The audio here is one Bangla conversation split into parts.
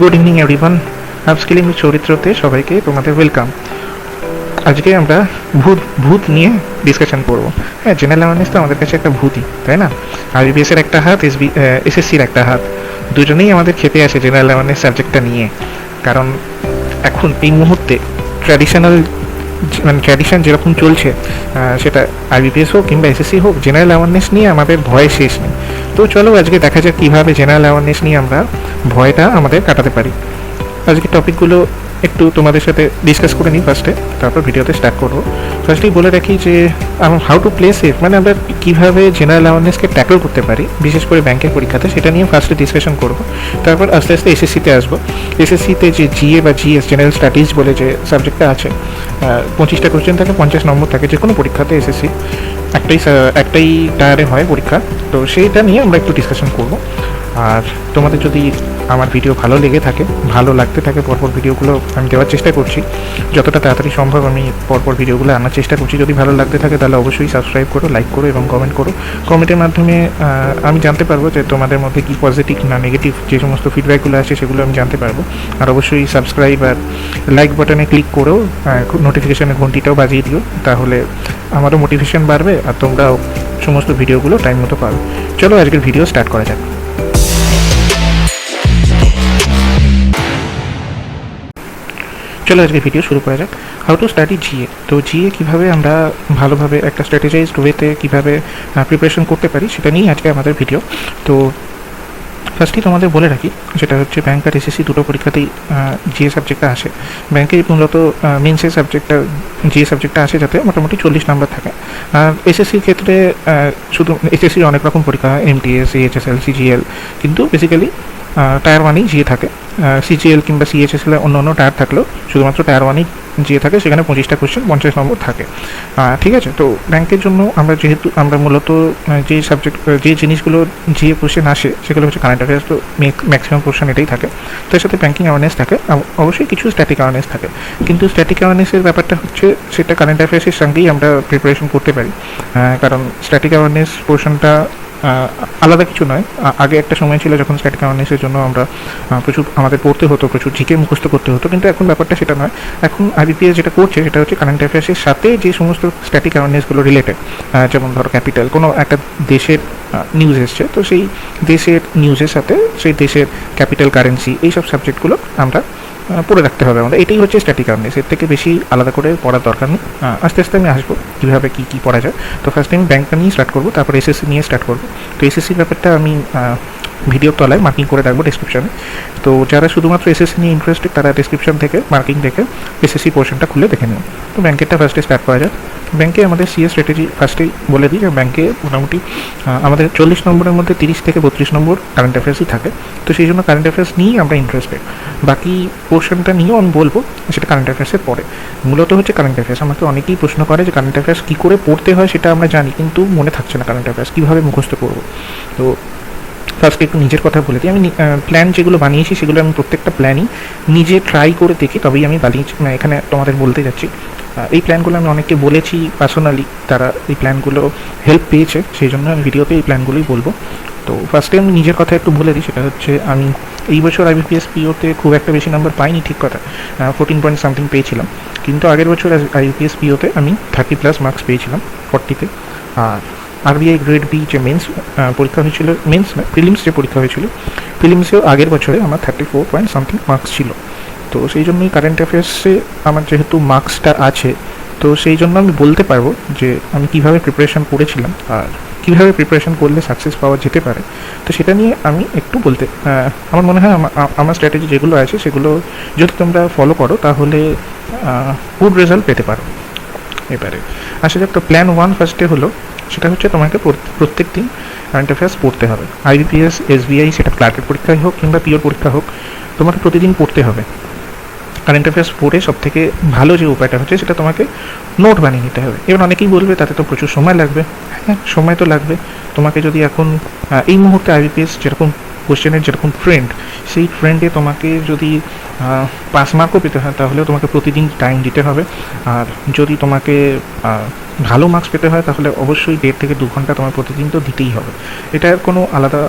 Good evening everyone. আপস্কিলিং চরিত্রতে সবাইকে তোমাদের ওয়েলকাম। আজকে আমরা ভূত নিয়ে ডিসকাশন করব। হ্যাঁ, জেনারেল অ্যাওয়ারনেস তো আমাদের কাছে একটা ভূতই, তাই না? আইবিপিএস এর একটা হাত, এসএসসির একটা হাত, দুজনেই আমাদের খেতে আসে জেনারেল অ্যাওয়ারনেস সাবজেক্টটা নিয়ে। কারণ এখন এই মুহূর্তে ট্র্যাডিশন যেরকম চলছে, সেটা আইবিপিএস হোক কিংবা এসএসসি হোক, জেনারেল অ্যাওয়ারনেস নিয়ে আমাদের ভয় শেষ নেই। তো চলো আজকে দেখা যাক কীভাবে জেনারেল অ্যাওয়ারনেস নিয়ে আমরা ভয়টা আমাদের কাটাতে পারি। আজকে টপিকগুলো একটু তোমাদের সাথে ডিসকাস করে নিই ফার্স্টে, তারপর ভিডিওতে স্টার্ট করবো। ফার্স্টেই বলে রাখি যে হাউ টু প্লে সেফ, মানে আমরা কীভাবে জেনারেল অ্যাওয়ারনেসকে ট্যাকল করতে পারি, বিশেষ করে ব্যাংকের পরীক্ষাতে, সেটা নিয়ে ফার্স্টে ডিসকাশন করবো। তারপর আস্তে আস্তে এসএসসিতে আসবো। এসএসসিতে যে জিএ বা জিএস, জেনারেল স্টাডিজ বলে যে সাবজেক্টটা আছে, 25টা কোশ্চেন থাকে, 50 নম্বর থাকে যে কোনো পরীক্ষাতে। এসএসসি একটাই টায়ারে হয় পরীক্ষা, তো সেইটা নিয়ে আমরা একটু ডিসকাশন করবো। আর তোমাদের যদি আমার ভিডিও ভালো লেগে থাকে, ভালো লাগতে থাকে, পরপর ভিডিওগুলো আমি দেওয়ার চেষ্টা করছি, যতটা তাড়াতাড়ি সম্ভব আমি পরপর ভিডিওগুলো আনার চেষ্টা করছি। যদি ভালো লাগতে থাকে তাহলে অবশ্যই সাবস্ক্রাইব করো, লাইক করো এবং কমেন্ট করো। কমেন্টের মাধ্যমে আমি জানতে পারবো যে তোমাদের মধ্যে কি পজিটিভ না নেগেটিভ যে সমস্ত ফিডব্যাকগুলো আসে সেগুলো আমি জানতে পারবো। আর অবশ্যই সাবস্ক্রাইব আর লাইক বাটনে ক্লিক করেও নোটিফিকেশানের ঘন্টিটাও বাজিয়ে দিও, তাহলে আমারও মোটিভেশন বাড়বে আর তোমরাও সমস্ত ভিডিওগুলো টাইম মতো পাবে। চলো আজকের ভিডিও স্টার্ট করা যাক। চলো আজকে ভিডিও শুরু করা যাক। How to study GA. তো জিএ কীভাবে আমরা ভালোভাবে একটা স্ট্র্যাটেজাইজড ওয়েতে কীভাবে প্রিপারেশন করতে পারি সেটা নিয়েই আজকে আমাদের ভিডিও। তো ফার্স্টই তোমাদের বলে রাখি, সেটা হচ্ছে ব্যাংক আর এসএসসি দুটো পরীক্ষাতেই জিএ সাবজেক্টটা আসে। ব্যাংকে মূলত মেন্সের সাবজেক্টটা, জিএ সাবজেক্টটা আসে যাতে মোটামুটি 40 নম্বর থাকে। আর এসএসসির ক্ষেত্রে শুধু এসএসসির অনেক রকম পরীক্ষা হয়, এমটিএস, এইচএসএল, সিজিএল, কিন্তু বেসিক্যালি টায়ার ওয়ানেই জিএ থাকে। সিজিএল কিংবা সিএইচএসএল অন্য অন্য টায়ার থাকলেও শুধুমাত্র টায়ার ওয়ানেই জিএ থাকে, সেখানে 25টা কোশ্চেন, 50 নম্বর থাকে। ঠিক আছে, তো ব্যাংকের জন্য আমরা মূলত যে জিনিসগুলো জিএ কোশ্চেন আসে সেগুলো হচ্ছে কারেন্ট অ্যাফেয়ার্স, তো ম্যাক্সিমাম পোর্শন এটাই থাকে। তার সাথে ব্যাংকিং অ্যাওয়ারনেস থাকে, অবশ্যই কিছু স্ট্যাটিক অ্যাওয়ারনেস থাকে, কিন্তু স্ট্যাটিক অ্যাওয়ারনেসের ব্যাপারটা হচ্ছে সেটা কারেন্ট অ্যাফেয়ার্সের সঙ্গেই আমরা প্রিপারেশন করতে পারি। কারণ স্ট্যাটিক অ্যাওয়ারনেস পোর্শনটা আলাদা কিছু নয়। আগে একটা সময় ছিল যখন স্ট্যাটিক অ্যাওয়ারনেসের জন্য আমরা প্রচুর আমাদের পড়তে হতো, প্রচুর জিকে মুখস্থ করতে হতো, কিন্তু এখন ব্যাপারটা সেটা নয়। এখন আইবিপিএস যেটা করছে সেটা হচ্ছে কারেন্ট অ্যাফেয়ার্সের সাথে যে সমস্ত স্ট্যাটিক অ্যাওয়ারনেসগুলো রিলেটেড, যেমন ধরো ক্যাপিটাল, কোনো একটা দেশের নিউজ এসছে, তো সেই দেশের নিউজের সাথে সেই দেশের ক্যাপিটাল, কারেন্সি, এইসব সাবজেক্টগুলো আমরা পড়ে রাখতে হবে আমাদের। এটাই হচ্ছে স্ট্যাটিক অ্যাওয়ারনেস, এর থেকে বেশি আলাদা করে পড়ার দরকার নেই। আস্তে আস্তে আমি আসবো কীভাবে কী পড়া যায়। তো ফার্স্ট আমি ব্যাংকটা নিয়ে স্টার্ট করবো, তারপর এসএসসি নিয়ে স্টার্ট করবো। তো এসএসসির ব্যাপারটা আমি ভিডিওর তলায় মার্কিং করে রাখবো ডিসক্রিপশানে। তো যারা শুধুমাত্র এসএসসি নিয়ে ইন্টারেস্টেড তারা ডিসক্রিপশন থেকে মার্কিং দেখে এসএসসি পোর্শনটা খুলে দেখে নিন। তো ব্যাংকেরটা ফার্স্টে স্টার্ট করা যায়। ব্যাংকে আমাদের সিএ স্ট্র্যাটেজি ফার্স্টেই বলে দিই যে ব্যাংকে মোটামুটি আমাদের 40 নম্বরের মধ্যে 30 থেকে 32 নম্বর কারেন্ট অ্যাফেয়ার্সই থাকে। তো সেই জন্য কারেন্ট অ্যাফেয়ার্স নিয়েই আমরা ইন্টারেস্টেড। বাকি পোর্শনটা নিয়েও আমি বলবো, সেটা কারেন্ট অ্যাফেয়ার্সের পরে। মূলত হচ্ছে কারেন্ট অ্যাফেয়ার্স। আমাকে অনেকেই প্রশ্ন করে যে কারেন্ট অ্যাফেয়ার্স কী করে পড়তে হয় সেটা আমরা জানি, কিন্তু মনে থাকছে না কারেন্ট অ্যাফেয়ার্স কীভাবে মুখস্থ করবো। তো ফার্স্ট একটু নিজের কথা বলে দিই। আমি প্ল্যান যেগুলো বানিয়েছি সেগুলো আমি প্রত্যেকটা প্ল্যানই নিজে ট্রাই করে দেখি, তবেই আমি বানিয়েছি, এখানে তোমাদের বলতে যাচ্ছি। এই প্ল্যানগুলো আমি অনেককে বলেছি পার্সোনালি, তারা এই প্ল্যানগুলো হেল্প পেয়েছে, সেই জন্য আমি ভিডিওতে এই প্ল্যানগুলোই বলবো। তো ফার্স্টে আমি নিজের কথা একটু বলে দিই, সেটা হচ্ছে আমি এই বছর আইবিপিএস পিওতে খুব একটা বেশি নাম্বার পাইনি, ঠিক কথা, 14 পয়েন্ট সামথিং পেয়েছিলাম। কিন্তু আগের বছর আইবিপিএস পিওতে আমি 30+ মার্কস পেয়েছিলাম 40-তে। আর আরবিআই গ্রেড বি যে মেন্স পরীক্ষা হয়েছিল, মেন্স না প্রিলিমস যে পরীক্ষা হয়েছিল, প্রিলিমসেও আগের বছরে আমার 34 পয়েন্ট সামথিং মার্কস ছিল। তো সেই জন্যই কারেন্ট অ্যাফেয়ার্সে আমার যেহেতু মার্কসটা আছে, তো সেই জন্য আমি বলতে পারবো যে আমি কীভাবে প্রিপারেশান করেছিলাম আর কীভাবে প্রিপারেশান করলে সাকসেস পাওয়া যেতে পারে। তো সেটা নিয়ে আমি একটু বলতে, আমার মনে হয় আমার স্ট্র্যাটেজি যেগুলো আছে সেগুলো যদি তোমরা ফলো করো তাহলে গুড রেজাল্ট পেতে পারো। এবারে আসা যাক। তো প্ল্যান 1 ফার্স্টে হলো, সেটা হচ্ছে তোমাকে প্রত্যেক দিন কারেন্ট অ্যাফেয়ার্স পড়তে হবে। আইবিপিএস, এসবিআই, সেটা ক্লার্কের পরীক্ষাই হোক কিংবা পিওর পরীক্ষা হোক, তোমাকে প্রতিদিন পড়তে হবে। কারেন্ট অ্যাফেয়ার্স পড়ে সবথেকে ভালো যে উপায়টা হচ্ছে সেটা তোমাকে নোট বানিয়ে নিতে হবে। এবার অনেকেই বলবে তাতে তো প্রচুর সময় লাগবে। হ্যাঁ, সময় তো লাগবে। তোমাকে যদি এখন এই মুহূর্তে আইবিপিএস যেরকম কোশ্চেনের যেরকম ট্রেন্ড, সেই ট্রেন্ডে তোমাকে যদি 5 মার্কও পেতে হয় তাহলেও তোমাকে প্রতিদিন টাইম দিতে হবে। আর যদি তোমাকে ভালো মার্কস পেতে হয় তাহলে অবশ্যই 1.5 থেকে 2 ঘন্টা তোমার প্রতিদিন তো দিতেই হবে। এটার কোনো আলাদা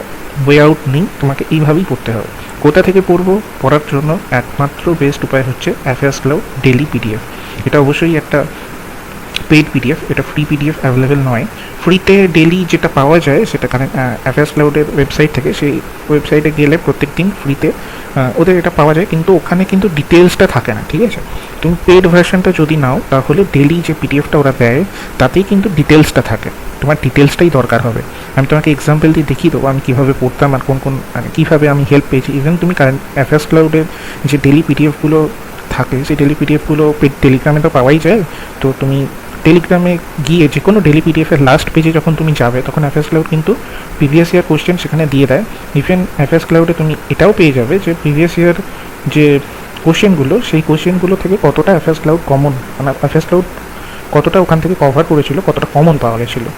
ওয়ে আউট নেই, তোমাকে এইভাবেই পড়তে হবে। কোথা থেকে পড়বো? পড়ার জন্য একমাত্র বেস্ট উপায় হচ্ছে অ্যাফেয়ার্স ক্লাউড ডেলি পিডিএফ। এটা অবশ্যই একটা পেইড পিডিএফ, এটা ফ্রি পিডিএফ অ্যাভেলেবেল নয়। ফ্রিতে ডেলি যেটা পাওয়া যায় সেটা অ্যাফেয়ার্স ক্লাউডের ওয়েবসাইট থেকে, সেই ওয়েবসাইটে গেলে প্রত্যেক দিন ফ্রিতে ওদের এটা পাওয়া যায়, কিন্তু ওখানে কিন্তু ডিটেলসটা থাকে না, ঠিক আছে? তুমি পেইড ভার্সনটা যদি নাও তাহলে ডেলি যে পিডিএফটা ওরা দেয় তাতেই কিন্তু ডিটেলসটা থাকে, তোমার ডিটেলসটাই দরকার হবে। আমি তোমাকে এক্সাম্পল দিয়ে দেখিয়ে দেবো আমি কীভাবে পড়তাম আর কোন কোন মানে কীভাবে আমি হেল্প পেয়েছি। ইভেন তুমি কারেন্ট অ্যাফেয়ার্স ক্লাউডের যে ডেলি পিডিএফগুলো থাকে সেই ডেলি পিডিএফগুলো টেলিগ্রামে তো পাওয়াই যায়। তো তুমি টেলিগ্রামে গিয়ে যে কোনো ডেলি পিডিএফের লাস্ট পেজে যখন তুমি যাবে তখন অ্যাফেয়ার্স ক্লাউড কিন্তু প্রিভিয়াস ইয়ার কোশ্চেন সেখানে দিয়ে দেয়। ইভেন অ্যাফেয়ার্স ক্লাউডে তুমি এটাও পেয়ে যাবে যে প্রিভিয়াস ইয়ার যে কোশ্চেনগুলো সেই কোশ্চেনগুলো থেকে কতটা অ্যাফেয়ার্স ক্লাউড কমন, মানে অ্যাফেয়ার্স ক্লাউড কতটা ওখান থেকে কভার করেছিল, কতটা কমন পাওয়া গেছিলো,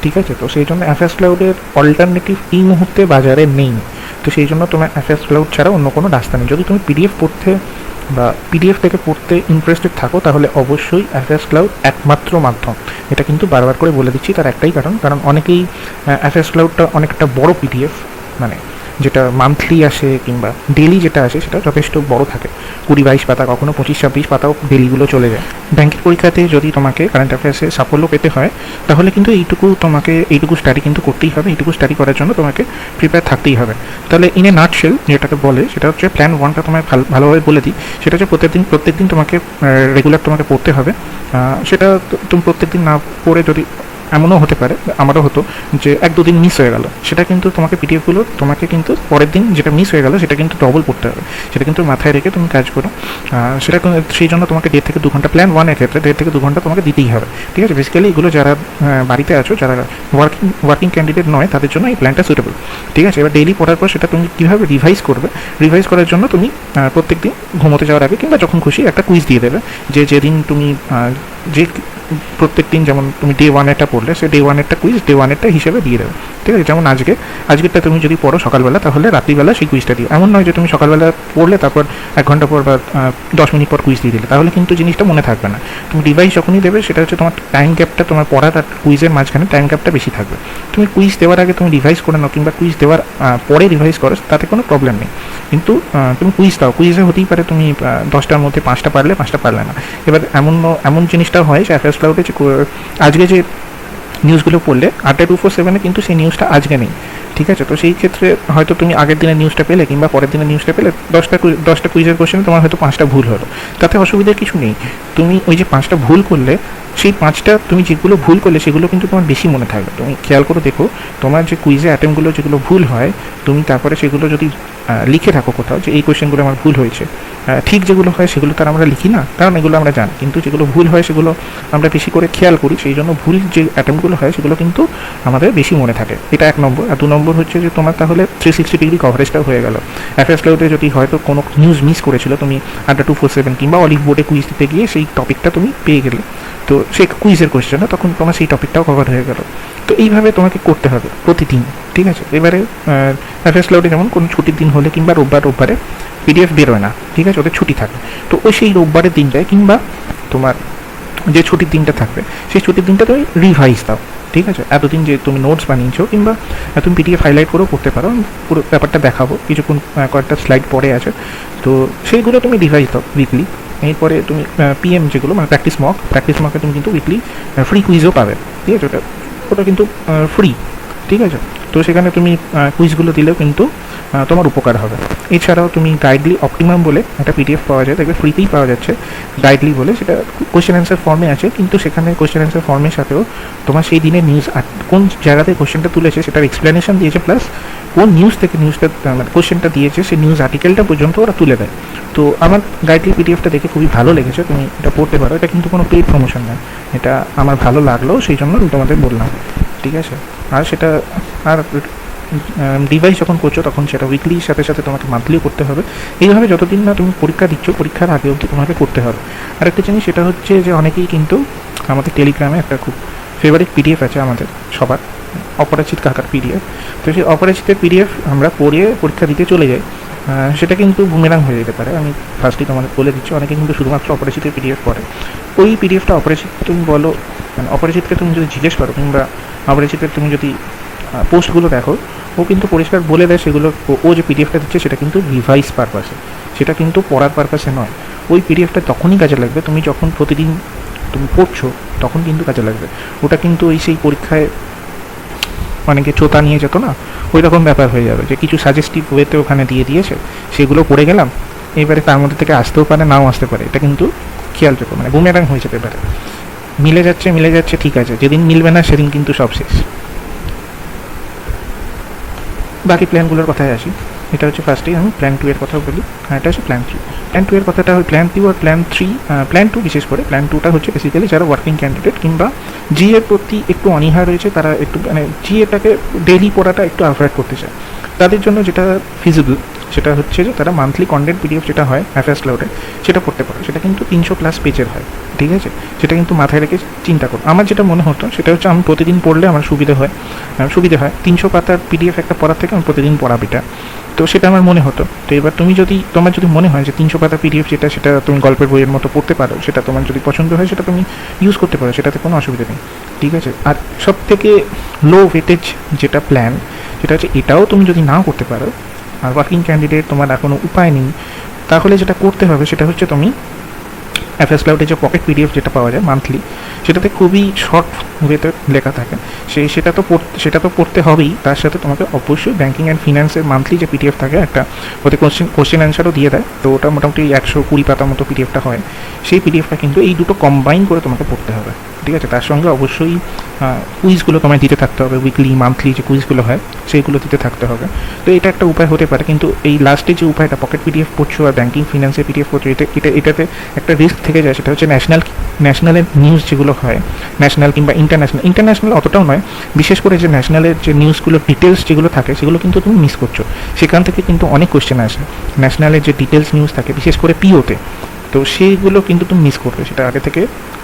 ঠিক আছে? তো সেই জন্য অ্যাফেয়ার্স ক্লাউডের অল্টারনেটিভ এই মুহূর্তে বাজারে নেই। তো সেই জন্য তোমার অ্যাফেয়ার্স ক্লাউড ছাড়া অন্য কোনো রাস্তা নেই। যদি তুমি পিডিএফ পড়তে বা পিডিএফ থেকে পড়তে ইন্টারেস্টেড থাকো তাহলে অবশ্যই অ্যাফেয়ার্স ক্লাউড একমাত্র মাধ্যম। এটা কিন্তু বারবার করে বলে দিচ্ছি, তার একটাই কারণ অনেকেই অ্যাফেয়ার্স ক্লাউডটা অনেকটা বড় পিডিএফ, মানে যেটা মান্থলি আসে কিংবা ডেলি যেটা আসে সেটা যথেষ্ট বড় থাকে, 20-22 পাতা, কখনো 25-26 পাতাও ডেলিগুলো চলে যায়। ব্যাংকের পরীক্ষাতে যদি তোমাকে কারেন্ট অ্যাফেয়ার্সে সাফল্য পেতে হয় তাহলে কিন্তু এইটুকু স্টাডি কিন্তু করতেই হবে। এইটুকু স্টাডি করার জন্য তোমাকে প্রিপেয়ার থাকতেই হবে। তাহলে ইন এ নাটশেল যেটাকে বলে সেটা হচ্ছে প্ল্যান 1টা তোমায় ভালোভাবে বলে দিই। সেটা হচ্ছে প্রত্যেকদিন তোমাকে রেগুলার তোমাকে পড়তে হবে। সেটা তুমি প্রত্যেকদিন না পড়ে, যদি এমনও হতে পারে, আমারও হতো যে 1-2 দিন মিস হয়ে গেল, সেটা কিন্তু তোমাকে পিডিএফগুলো তোমাকে কিন্তু পরের দিন যেটা মিস হয়ে গেল সেটা কিন্তু ডবল পড়তে হবে। সেটা কিন্তু মাথায় রেখে তুমি কাজ করো। সেটা সেই জন্য তোমাকে 1.5 থেকে 2 ঘন্টা, প্ল্যান 1-এর ক্ষেত্রে 1.5 থেকে 2 ঘন্টা তোমাকে দিতেই হবে, ঠিক আছে? বেসিক্যালি এগুলো যারা বাড়িতে আছো, যারা ওয়ার্কিং ক্যান্ডিডেট নয় তাদের জন্য এই প্ল্যানটা সুটেবল, ঠিক আছে? এবার ডেইলি পড়ার পর সেটা তুমি কীভাবে রিভাইজ করার জন্য তুমি প্রত্যেক দিন ঘুমোতে যাওয়ার আগে কিংবা যখন খুশি একটা কুইজ দিয়ে দেবে, যেদিন তুমি যে প্রত্যেক দিন যেমন তুমি ডে 1-এরটা পড়লে সে ডে 1-এরটা কুইজ ডে 1-এরটা হিসেবে দিয়ে দেবে, ঠিক আছে? যেমন আজকেরটা তুমি যদি পড়ো সকালবেলা তাহলে রাত্রিবেলা সেই কুইজটা দিও। এমন নয় যে তুমি সকালবেলা পড়লে তারপর 1 ঘন্টা পর বা 10 মিনিট পর কুইজ দিয়ে দিলে, তাহলে কিন্তু জিনিসটা মনে থাকবে না। তুমি রিভাইজ যখনই দেবে সেটা হচ্ছে তোমার টাইম গ্যাপটা, তোমার পড়ার আর কুইজের মাঝখানে টাইম গ্যাপটা বেশি থাকবে। তুমি কুইজ দেওয়ার আগে তুমি রিভাইজ করে নাও কিংবা কুইজ দেওয়ার পরে রিভাইজ করো, তাতে কোনো প্রবলেম নেই। কিন্তু তুমি কুইজ দাও, কুইজে হতেই পারে তুমি 10টার মধ্যে 5টা পারলে 5টা পারলে না। এবার এমন জিনিসটাও হয় যে অ্যাফেয়ার্স ক্লাউডে আজকে যে নিউজগুলো পড়লে 8-247-এ কিন্তু সেই নিউজটা আজকে নেই, ঠিক আছে? তো সেই ক্ষেত্রে হয়তো তুমি আগের দিনের নিউজটা পেলে কিংবা পরের দিনের নিউজটা পেলে 10টা কুইজের কোশ্চেনে তোমার হয়তো 5টা ভুল হলো, তাতে অসুবিধার কিছু নেই। তুমি ওই যে 5টা ভুল করলে সেই 5টা তুমি যেগুলো ভুল করলে সেগুলো কিন্তু তোমার বেশি মনে থাকবে। তুমি খেয়াল করে দেখো তোমার যে কুইজে অ্যাটেম্পগুলো যেগুলো ভুল হয় তুমি তারপরে সেগুলো যদি লিখে রাখো কোথাও যে এই কোশ্চেনগুলো আমার ভুল হয়েছে, ঠিক যেগুলো হয় সেগুলো তার আমরা লিখি না, কারণ এগুলো আমরা জানি, কিন্তু যেগুলো ভুল হয় সেগুলো আমরা বেশি করে খেয়াল করি, সেই জন্য ভুল যে অ্যাটেম্পগুলো হয় সেগুলো কিন্তু আমাদের বেশি মনে থাকে। এটা 1 নম্বর। আর 2 নম্বর হচ্ছে যে তোমার তাহলে 360 ডিগ্রি কভারেজটাও হয়ে গেল। অ্যাফেয়ার্স ক্লাউডে যদি হয়তো কোনো নিউজ মিস করেছিল, তুমি 8-247 কিংবা অলিভ বোর্ডে কুইজ দিতে গিয়ে সেই টপিকটা তুমি পেয়ে গেলে, তো সেই কুইজের কোশ্চেনটা তখন তোমার সেই টপিকটাও কভার হয়ে গেল। তো এইভাবে তোমাকে করতে হবে প্রতিদিন, ঠিক আছে? এবারে অ্যাফেয়ার্স ক্লাউডে যেমন কোনো ছুটির দিন হলে কিংবা রোববারে পিডিএফ বেরোয় না, ঠিক আছে? ওদের ছুটি থাকে, তো ওই সেই রোববারের দিনটায় কিংবা তোমার যে ছুটির দিনটা থাকবে সেই ছুটির দিনটা তুমি রিভাইজ দাও, ঠিক আছে? এতদিন যে তুমি নোটস বানিয়েছো কিংবা তুমি পিডিএফ হাইলাইট করেও করতে পারো, পুরো ব্যাপারটা দেখাবো কিছুক্ষণ, কয়েকটা স্লাইড পরে আছে, তো সেইগুলো তুমি রিভাইজ দাও উইকলি। এরপরে তুমি পিএম যেগুলো মানে প্র্যাকটিস মকে তুমি কিন্তু উইকলি ফ্রি কুইজও পাবে, ঠিক আছে? ওটা কিন্তু ফ্রি, ঠিক আছে? তো সেখানে তুমি কুইজগুলো দিলেও কিন্তু তোমার উপকার হবে। এছাড়াও তুমি গাইডলি অপটিমাম বলে একটা পিডিএফ পাওয়া যায়, দেখবে ফ্রিতেই পাওয়া যাচ্ছে গাইডলি বলে, সেটা কোশ্চেন অ্যান্সার ফর্মে আছে, কিন্তু সেখানে কোশ্চেন অ্যান্সার ফর্মের সাথেও তোমার সেই দিনের নিউজ কোন জায়গাতে কোশ্চেনটা তুলেছে সেটার এক্সপ্লেনেশন দিয়েছে, প্লাস কোন নিউজ থেকে নিউজটা মানে কোশ্চেনটা দিয়েছে সেই নিউজ আর্টিকেলটা পর্যন্ত ওরা তুলে দেয়। তো আমার গাইডলি পিডিএফটা দেখে খুবই ভালো লেগেছে, তুমি এটা পড়তে পারো। এটা কিন্তু কোনো পেইড প্রমোশন নয়, এটা আমার ভালো লাগলো সেই জন্য আমি তোমাদের বললাম, ঠিক আছে? আর সেটা ডিভাইস যখন করছো তখন সেটা উইকলির সাথে সাথে তোমাকে মান্থলিও করতে হবে। এইভাবে যতদিন না তুমি পরীক্ষা দিচ্ছ পরীক্ষার আগে অবধি তোমাকে করতে হবে। আরেকটা জিনিস সেটা হচ্ছে যে অনেকেই কিন্তু আমাদের টেলিগ্রামে একটা খুব ফেভারিট পিডিএফ আছে আমাদের সবার, অপরাজিত কাকার পিডিএফ। তো সেই অপরাজিতের পিডিএফ আমরা পড়িয়ে পরীক্ষা দিতে চলে যাই, সেটা কিন্তু বুমেরাং হয়ে যেতে পারে। আমি ফার্স্টলি তোমাদের বলে দিচ্ছি, অনেকে কিন্তু শুধুমাত্র অপরাজিতের পিডিএফ পড়ে। ওই পিডিএফটা অপরাজিত তুমি বলো, মানে অপরাজিতকে তুমি যদি জিজ্ঞেস করো কিংবা অপরাজিতের তুমি যদি পোস্টগুলো দেখো, ও কিন্তু পরিষ্কার বলে দেয় সেগুলো, ও যে পিডিএফটা দিচ্ছে সেটা কিন্তু রিভাইজ পারপাসে, সেটা কিন্তু পড়ার পারপাসে নয়। ওই পিডিএফটা তখনই কাজে লাগবে তুমি যখন প্রতিদিন তুমি পড়ছো, তখন কিন্তু কাজে লাগবে। ওটা কিন্তু ওই সেই পরীক্ষায় অনেকে চোতা নিয়ে যেত না, ওই রকম ব্যাপার হয়ে যাবে যে কিছু সাজেস্টিভ ওয়েতে ওখানে দিয়ে দিয়েছে, সেগুলো পড়ে গেলাম, এবারে তার মধ্যে থেকে আসতেও পারে নাও আসতে পারে, এটা কিন্তু খেয়াল রেখো, মানে বুমেরাং হয়ে যেতে পারে। মিলে যাচ্ছে ঠিক আছে, যেদিন মিলবে না সেদিন কিন্তু সব শেষ। বাকি প্ল্যানগুলোর কথায় আসি। এটা হচ্ছে ফার্স্টেই আমি প্ল্যান 2 এর কথা বলি, আর এটা হচ্ছে প্ল্যান 3। প্ল্যান 2 এর কথাটা হয় প্ল্যান 2 আর প্ল্যান 3। প্ল্যান 2 বিশেষ করে প্ল্যান 2টা হচ্ছে বেসিক্যালি যারা ওয়ার্কিং ক্যান্ডিডেট কিংবা জিএর প্রতি একটু অনীহা রয়েছে, তারা একটু মানে জিএটাকে ডেইলি পড়াটা একটু অ্যাভয়েড করতে চায়, তাদের জন্য যেটা ফিজিবল সেটা হচ্ছে যে তারা মান্থলি কন্টেন্ট পিডিএফ যেটা হয় অ্যাফেয়ার্স ক্লাউডে সেটা পড়তে পারে। সেটা কিন্তু 300+ পেজের হয়, ঠিক আছে? সেটা কিন্তু মাথায় রেখে চিন্তা করো। আমার যেটা মনে হতো সেটা হচ্ছে আমি প্রতিদিন পড়লে আমার সুবিধে হয় 300 পাতার পিডিএফ একটা পড়ার থেকে আমি প্রতিদিন পড়াবিটা, তো সেটা আমার মনে হতো। তো এবার তোমার যদি মনে হয় যে 300 পাতা পিডিএফ সেটা তুমি গল্পের বইয়ের মতো পড়তে পারো, সেটা তোমার যদি পছন্দ হয় সেটা তুমি ইউজ করতে পারো, সেটাতে কোনো অসুবিধা নেই, ঠিক আছে? আর সব থেকে লো ওয়েটেজ যেটা প্ল্যান, সেটা হচ্ছে এটাও তুমি যদি নাও করতে পারো আর ওয়ার্কিং ক্যান্ডিডেট তোমার আর কোনো উপায় নেই, তাহলে যেটা করতে হবে সেটা হচ্ছে তুমি অ্যাফেয়ার্স ক্লাউডে যে পকেট পিডিএফ যেটা পাওয়া যায় মান্থলি, সেটাতে খুবই শর্ট ওয়েতে লেখা থাকে, সেটা তো পড়তে হবেই। তার সাথে তোমাকে অবশ্যই ব্যাঙ্কিং অ্যান্ড ফিনান্সের মান্থলি যে পিডিএফ থাকে একটা, ওতে কোশ্চেন অ্যান্সারও দিয়ে দেয়, তো ওটা মোটামুটি 120 পাতা মতো পিডিএফটা হয়। সেই পিডিএফটা কিন্তু এই দুটো কম্বাইন করে তোমাকে পড়তে হবে, ঠিক আছে? তার সঙ্গে অবশ্যই কুইজগুলো তোমায় দিতে থাকতে হবে, উইকলি মান্থলি যে কুইজগুলো হয় সেইগুলো দিতে থাকতে হবে। তো এটা একটা উপায় হতে পারে, কিন্তু এই লাস্টে যে উপায়টা পকেট পিডিএফ পড়ছো আর ব্যাঙ্কিং ফিনান্সের পিডিএফ পড়ছো, এটাতে একটা রিস্ক থেকে যায়, সেটা হচ্ছে ন্যাশনালের নিউজ যেগুলো হয়, ন্যাশনাল কিংবা ইন্টারন্যাশনাল অতটাও নয়, বিশেষ করে যে ন্যাশনালের যে নিউজগুলোর ডিটেলস যেগুলো থাকে সেগুলো কিন্তু তুমি মিস করছো। সেখান থেকে কিন্তু অনেক কোশ্চেন আসে, ন্যাশনালের যে ডিটেলস নিউজ থাকে বিশেষ করে পিওতে, তো সেইগুলো কিন্তু তুমি মিস করবে। সেটা আগে থেকে